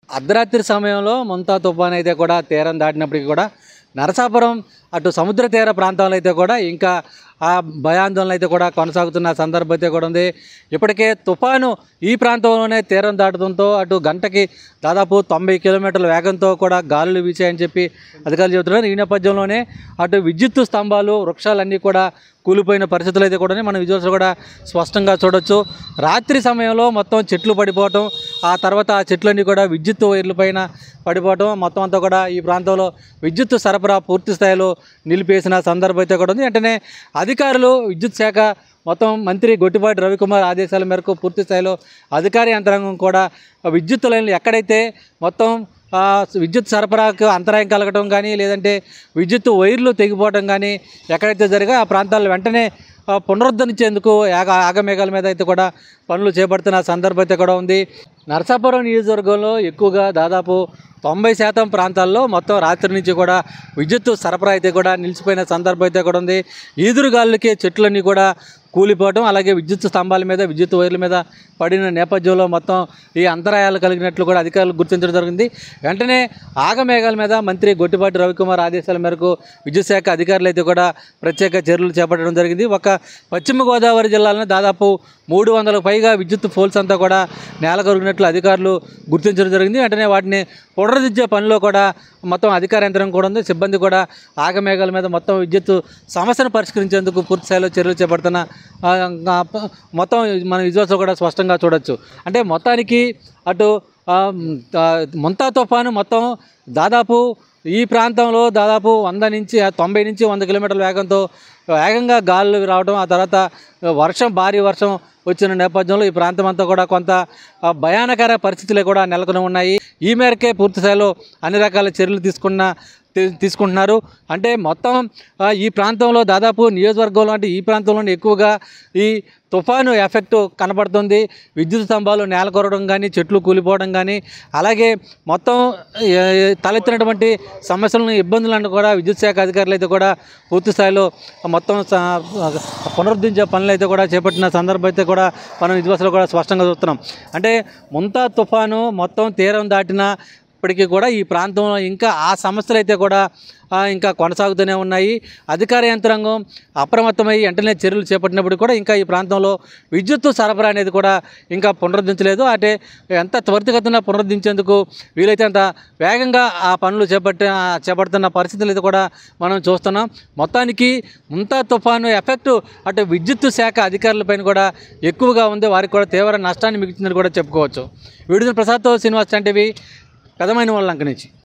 అర్ధరాత్రి సమయంలో మొంతా తుఫాన్ అయితే కూడా తీరం దాటినప్పటికీ కూడా నరసాపురం అటు సముద్ర తీర ప్రాంతాల్లో అయితే కూడా ఇంకా ఆ భయాందోళన అయితే కూడా కొనసాగుతున్న సందర్భం అయితే కూడా ఉంది. ఇప్పటికే తుఫాను ఈ ప్రాంతంలోనే తీరం దాటడంతో అటు గంటకి దాదాపు 90 కిలోమీటర్ల వేగంతో కూడా గాలులు వీచాయని చెప్పి అధికారులు చెబుతున్నారు. ఈ నేపథ్యంలోనే అటు విద్యుత్ స్తంభాలు వృక్షాలన్నీ కూడా కూలిపోయిన పరిస్థితులు అయితే కూడా మనం విజువల్స్ కూడా స్పష్టంగా చూడొచ్చు. రాత్రి సమయంలో మొత్తం చెట్లు పడిపోవటం, ఆ తర్వాత ఆ చెట్లన్నీ కూడా విద్యుత్ వైర్ల పైన పడిపోవటం, మొత్తం అంతా కూడా ఈ ప్రాంతంలో విద్యుత్ సరఫరా పూర్తి స్థాయిలో నిలిపేసిన సందర్భం అయితే కూడా ఉంది. వెంటనే అధికారులు విద్యుత్ శాఖ మొత్తం మంత్రి గొట్టిపాటి రవికుమార్ ఆదేశాల మేరకు పూర్తి స్థాయిలో అధికార యంత్రాంగం కూడా విద్యుత్ లైన్లు ఎక్కడైతే మొత్తం విద్యుత్ సరఫరాకు అంతరాయం కలగటం కానీ లేదంటే విద్యుత్ వైర్లు తెగిపోవడం కానీ ఎక్కడైతే జరిగా ఆ ప్రాంతాల్లో వెంటనే పునరుద్ధరించేందుకు ఆగమేఘాల మీద అయితే కూడా పనులు చేపడుతున్న సందర్భం అయితే కూడా ఉంది. నరసాపురం నియోజకవర్గంలో ఎక్కువగా దాదాపు 90% ప్రాంతాల్లో మొత్తం రాత్రి నుంచి కూడా విద్యుత్ సరఫరా అయితే కూడా నిలిచిపోయిన సందర్భం అయితే కూడా ఉంది. ఈదురుగాలులకే చెట్లన్నీ కూడా కూలిపోవడం, అలాగే విద్యుత్ స్తంభాల మీద విద్యుత్ వైర్ల మీద పడిన నేపథ్యంలో మొత్తం ఈ అంతరాయాలు కలిగినట్లు కూడా అధికారులు గుర్తించడం జరిగింది. వెంటనే ఆగమేఘాల మీద మంత్రి గొట్టిపాటి రవికుమార్ ఆదేశాల మేరకు విద్యుత్ శాఖ అధికారులు అయితే కూడా ప్రత్యేక చర్యలు చేపట్టడం జరిగింది. ఒక పశ్చిమ గోదావరి జిల్లాలో దాదాపు 300కు పైగా విద్యుత్ పోల్స్ అంతా కూడా నేలకొరిగినట్లు అధికారులు గుర్తించడం జరిగింది. వెంటనే వాటిని పునరుద్ధరించే పనిలో కూడా మొత్తం అధికార యంత్రం కూడా ఉంది. సిబ్బంది కూడా ఆగమేఘాల మీద మొత్తం విద్యుత్ సమస్యను పరిష్కరించేందుకు పూర్తి స్థాయిలో చర్యలు చేపడుతున్న మొత్తం మన విజువల్స్ కూడా స్పష్టంగా చూడొచ్చు. అంటే మొత్తానికి అటు మొంతా తుఫాను మొత్తం దాదాపు ఈ ప్రాంతంలో దాదాపు 90 నుంచి 100 కిలోమీటర్ల వేగంగా గాలులు రావడం, ఆ తర్వాత భారీ వర్షం వచ్చిన నేపథ్యంలో ఈ ప్రాంతం అంతా కూడా కొంత భయానకర పరిస్థితులు కూడా నెలకొని ఉన్నాయి. ఈ మేరకే పూర్తి స్థాయిలో అన్ని రకాల చర్యలు తీసుకుంటున్నారు. అంటే మొత్తం ఈ ప్రాంతంలో దాదాపు నియోజకవర్గంలో అంటే ఈ ప్రాంతంలోనే ఎక్కువగా ఈ తుఫాను ఎఫెక్ట్ కనబడుతుంది. విద్యుత్ స్తంభాలు నేలకొరడం కానీ, చెట్లు కూలిపోవడం కానీ, అలాగే మొత్తం తలెత్తినటువంటి సమస్యలను ఇబ్బందులను కూడా విద్యుత్ శాఖ అధికారులు అయితే కూడా పూర్తి స్థాయిలో మొత్తం పునరుద్ధరించే పనులు అయితే కూడా చేపట్టిన సందర్భం అయితే కూడా మనం విజువల్స్లో కూడా స్పష్టంగా చూస్తున్నాం. అంటే మొంతా తుఫాను మొత్తం తీరం దాటిన ఇప్పటికీ కూడా ఈ ప్రాంతంలో ఇంకా ఆ సమస్యలు అయితే కూడా ఇంకా కొనసాగుతూనే ఉన్నాయి. అధికార యంత్రాంగం అప్రమత్తమై వెంటనే చర్యలు చేపట్టినప్పుడు కూడా ఇంకా ఈ ప్రాంతంలో విద్యుత్ సరఫరా అనేది కూడా ఇంకా పునరుద్ధరించలేదు. అంటే ఎంత త్వరితగతిన పునరుద్ధరించేందుకు వీలైతే అంత వేగంగా ఆ పనులు చేపడుతున్న పరిస్థితులు అయితే కూడా మనం చూస్తున్నాం. మొత్తానికి మొంతా తుఫాను ఎఫెక్ట్ అటు విద్యుత్ శాఖ అధికారులపైన కూడా ఎక్కువగా ఉంది. వారికి కూడా తీవ్ర నష్టాన్ని మిగిల్చిందని కూడా చెప్పుకోవచ్చు. వీడియో ప్రసాద్తో శ్రీనివాస్ టీవీ పెదమైన వాళ్ళ లంక నుంచి.